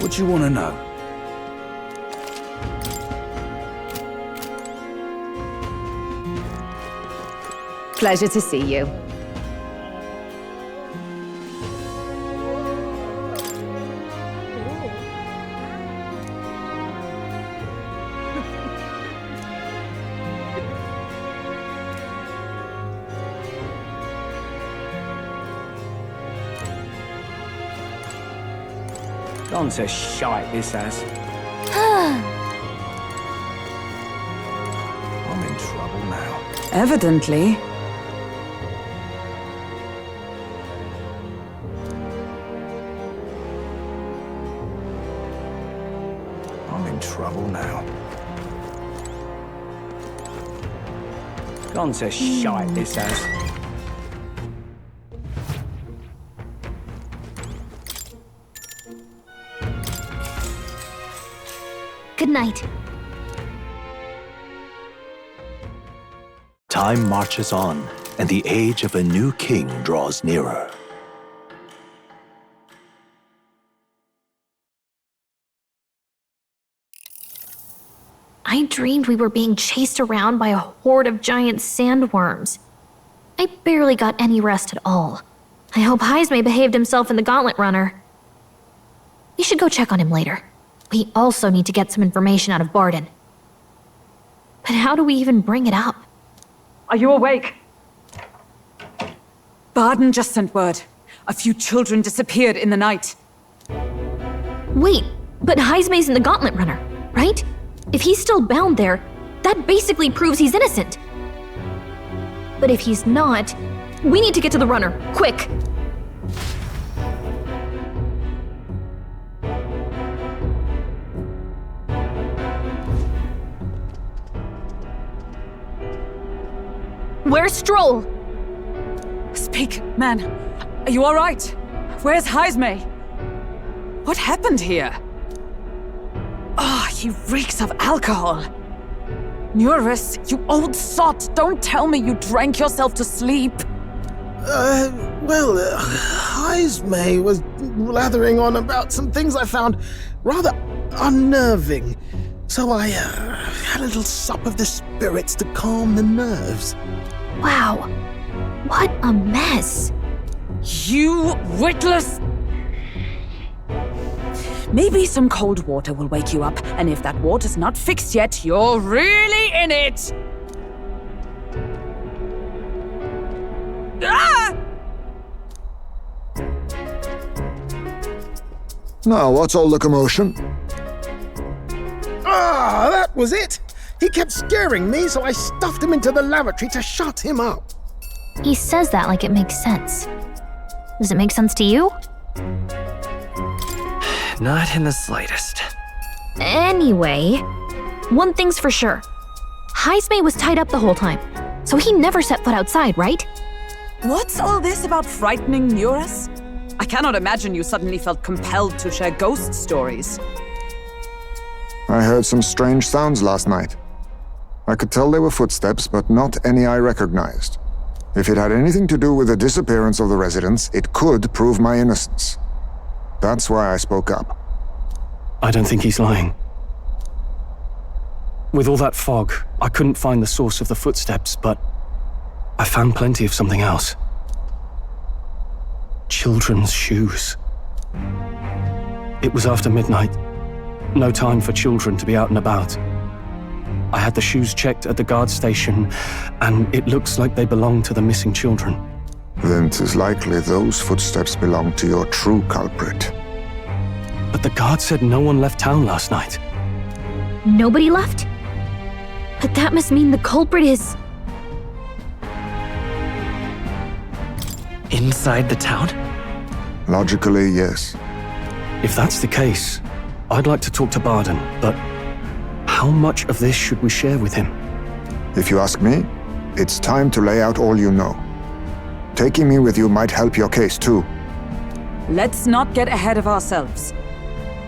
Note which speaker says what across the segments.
Speaker 1: What do you want to know?
Speaker 2: Pleasure to see you.
Speaker 1: Gone to shite, this has. I'm in trouble now.
Speaker 2: Evidently.
Speaker 1: I'm in trouble now. Gone to shite, this has.
Speaker 3: Good night.
Speaker 4: Time marches on, and the age of a new king draws nearer.
Speaker 3: I dreamed we were being chased around by a horde of giant sandworms. I barely got any rest at all. I hope Heismay behaved himself in the Gauntlet Runner. We should go check on him later. We also need to get some information out of Barton. But how do we even bring it up?
Speaker 2: Are you awake? Barton just sent word. A few children disappeared in the night.
Speaker 3: Wait, but Heismay's in the Gauntlet Runner, right? If he's still bound there, that basically proves he's innocent. But if he's not, we need to get to the runner, quick! Where's Stroll?
Speaker 2: Speak, man. Are you all right? Where's Heismay? What happened here? He reeks of alcohol. Neurus, you old sot, don't tell me you drank yourself to sleep.
Speaker 5: Heismay was blathering on about some things I found rather unnerving. So I had a little sup of the spirits to calm the nerves.
Speaker 3: Wow, what a mess.
Speaker 2: You witless... Maybe some cold water will wake you up, and if that water's not fixed yet, you're really in it! Ah!
Speaker 6: Now, what's all the commotion?
Speaker 5: Ah, that was it! He kept scaring me, so I stuffed him into the lavatory to shut him up.
Speaker 3: He says that like it makes sense. Does it make sense to you?
Speaker 7: Not in the slightest.
Speaker 3: Anyway, one thing's for sure. Heismay was tied up the whole time, so he never set foot outside, right?
Speaker 2: What's all this about frightening Neurus? I cannot imagine you suddenly felt compelled to share ghost stories.
Speaker 6: I heard some strange sounds last night. I could tell they were footsteps, but not any I recognized. If it had anything to do with the disappearance of the residents, it could prove my innocence. That's why I spoke up.
Speaker 8: I don't think he's lying. With all that fog, I couldn't find the source of the footsteps, but I found plenty of something else. Children's shoes. It was after midnight. No time for children to be out and about. I had the shoes checked at the guard station, and it looks like they belong to the missing children.
Speaker 6: Then 'tis likely those footsteps belong to your true culprit.
Speaker 8: But the guard said no one left town last night.
Speaker 3: Nobody left? But that must mean the culprit is...
Speaker 7: Inside the town?
Speaker 6: Logically, yes.
Speaker 8: If that's the case, I'd like to talk to Barton, but how much of this should we share with him?
Speaker 6: If you ask me, it's time to lay out all you know. Taking me with you might help your case, too.
Speaker 2: Let's not get ahead of ourselves.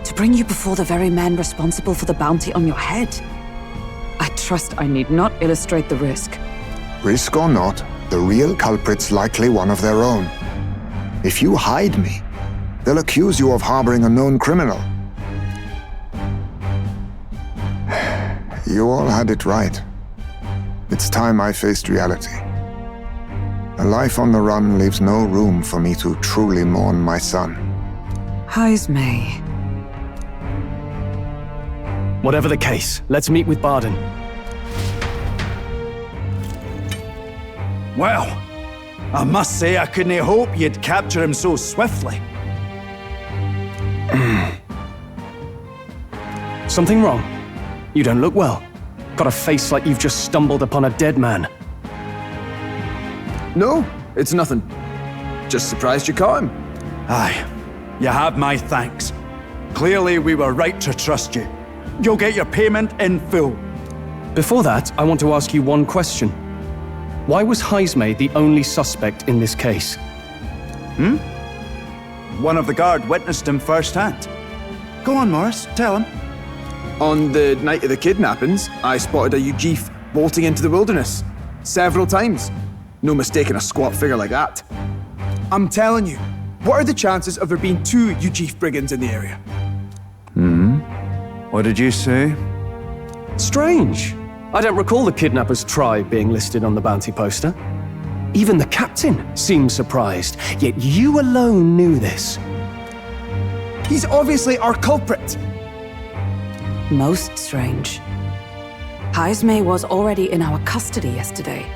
Speaker 2: To bring you before the very man responsible for the bounty on your head. I trust I need not illustrate the risk.
Speaker 6: Risk or not, the real culprit's likely one of their own. If you hide me, they'll accuse you of harboring a known criminal. You all had it right. It's time I faced reality. A life on the run leaves no room for me to truly mourn my son.
Speaker 2: Heismay.
Speaker 8: Whatever the case, let's meet with Barton.
Speaker 1: Well, I must say I couldn't hope you'd capture him so swiftly.
Speaker 8: Something wrong? You don't look well. Got a face like you've just stumbled upon a dead man.
Speaker 9: No, it's nothing. Just surprised you caught him.
Speaker 1: Aye, you have my thanks. Clearly we were right to trust you. You'll get your payment in full.
Speaker 8: Before that, I want to ask you one question. Why was Heismay the only suspect in this case?
Speaker 1: One of the guard witnessed him firsthand. Go on, Morris, tell him.
Speaker 9: On the night of the kidnappings, I spotted a Ujif bolting into the wilderness. Several times. No mistaking a squat figure like that. I'm telling you, what are the chances of there being 2 Ujif brigands in the area?
Speaker 1: What did you say?
Speaker 8: Strange. I don't recall the kidnapper's tribe being listed on the bounty poster. Even the captain seemed surprised, yet you alone knew this.
Speaker 9: He's obviously our culprit.
Speaker 2: Most strange. Heismay was already in our custody yesterday.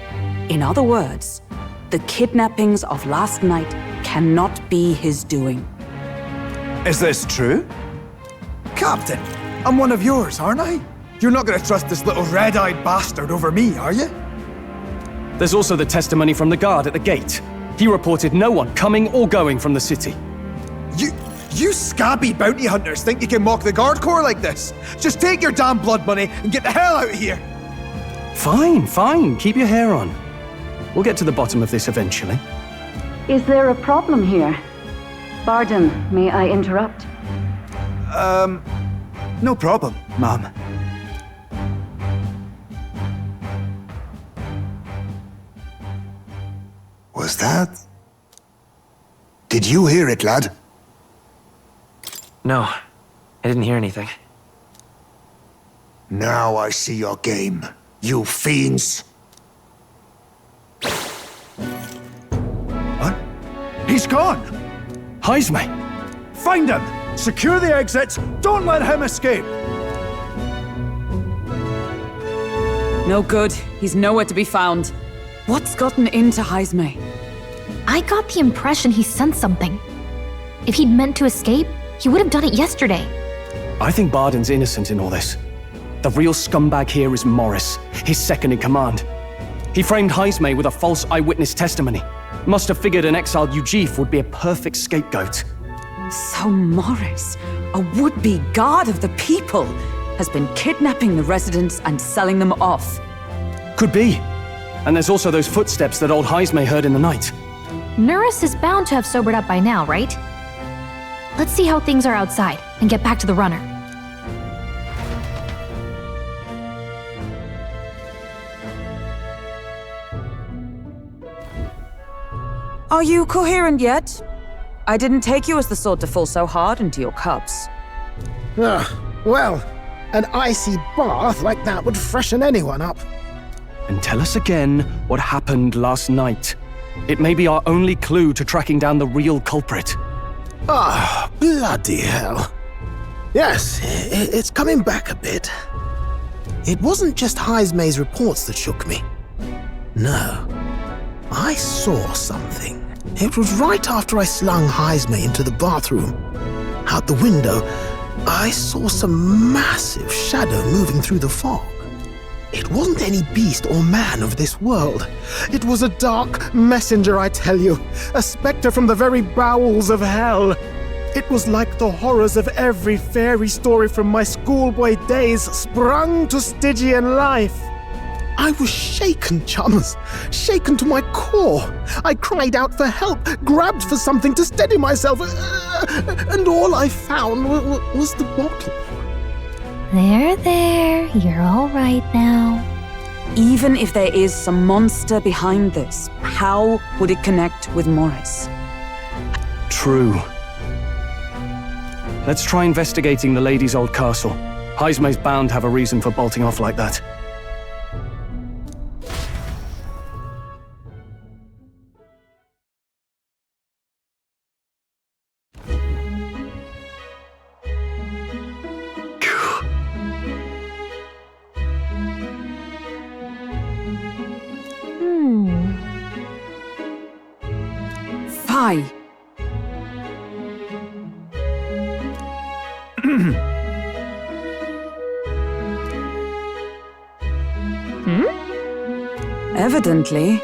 Speaker 2: In other words, the kidnappings of last night cannot be his doing.
Speaker 1: Is this true?
Speaker 9: Captain, I'm one of yours, aren't I? You're not gonna trust this little red-eyed bastard over me, are you?
Speaker 8: There's also the testimony from the guard at the gate. He reported no one coming or going from the city.
Speaker 9: You scabby bounty hunters think you can mock the guard corps like this? Just take your damn blood money and get the hell out of here!
Speaker 8: Fine. Keep your hair on. We'll get to the bottom of this eventually.
Speaker 10: Is there a problem here? Barton, may I interrupt?
Speaker 1: No problem, ma'am.
Speaker 6: Was that? Did you hear it, lad?
Speaker 7: No, I didn't hear anything.
Speaker 6: Now I see your game, you fiends.
Speaker 1: What? He's gone!
Speaker 8: Heismay!
Speaker 1: Find him! Secure the exits! Don't let him escape!
Speaker 2: No good. He's nowhere to be found. What's gotten into Heismay?
Speaker 3: I got the impression he sensed something. If he'd meant to escape, he would have done it yesterday.
Speaker 8: I think Barton's innocent in all this. The real scumbag here is Morris, his second in command. He framed Heismay with a false eyewitness testimony. Must have figured an exiled Ujif would be a perfect scapegoat.
Speaker 2: So Morris, a would-be guard of the people, has been kidnapping the residents and selling them off.
Speaker 8: Could be. And there's also those footsteps that old Heismay heard in the night.
Speaker 3: Nuris is bound to have sobered up by now, right? Let's see how things are outside and get back to the runner.
Speaker 2: Are you coherent yet? I didn't take you as the sort to fall so hard into your cups.
Speaker 5: Well, an icy bath like that would freshen anyone up.
Speaker 8: And tell us again what happened last night. It may be our only clue to tracking down the real culprit.
Speaker 5: Ah, bloody hell. Yes, it's coming back a bit. It wasn't just Heismay's reports that shook me. No, I saw something. It was right after I slung Heismay into the bathroom. Out the window, I saw some massive shadow moving through the fog. It wasn't any beast or man of this world. It was a dark messenger, I tell you. A spectre from the very bowels of hell. It was like the horrors of every fairy story from my schoolboy days sprung to Stygian life. I was shaken, chums. Shaken to my core. I cried out for help, grabbed for something to steady myself, and all I found was the bottle.
Speaker 3: There, you're all right now.
Speaker 2: Even if there is some monster behind this, how would it connect with Morris?
Speaker 8: True. Let's try investigating the lady's old castle. Heismay's bound to have a reason for bolting off like that.
Speaker 2: Fie. Evidently.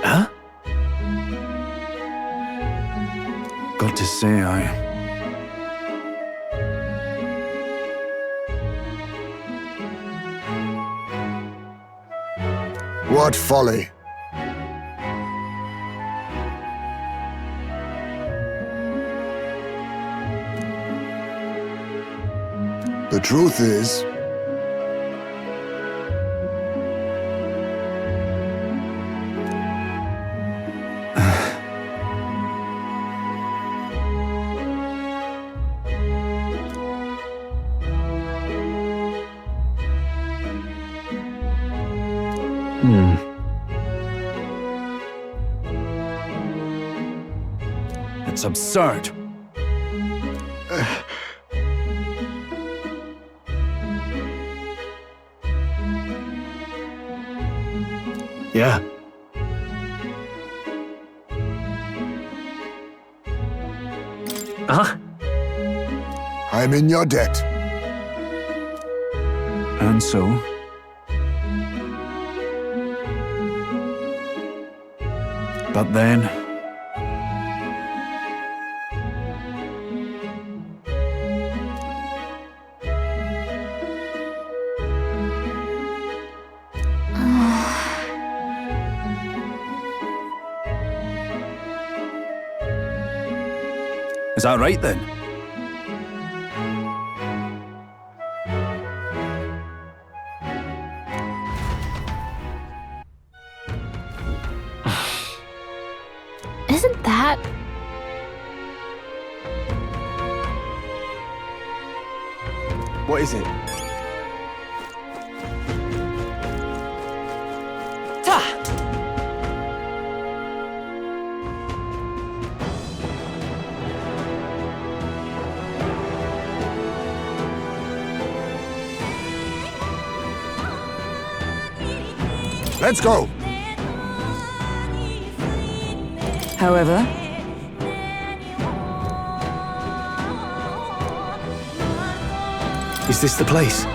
Speaker 8: Huh?
Speaker 1: Got to say,
Speaker 6: What folly! The truth is,
Speaker 1: it's absurd.
Speaker 8: Yeah.
Speaker 7: Uh-huh.
Speaker 6: I'm in your debt.
Speaker 1: And so? But then... Is that right then?
Speaker 3: Isn't that...
Speaker 9: What is it?
Speaker 6: Let's go!
Speaker 2: However,
Speaker 8: Is this the place?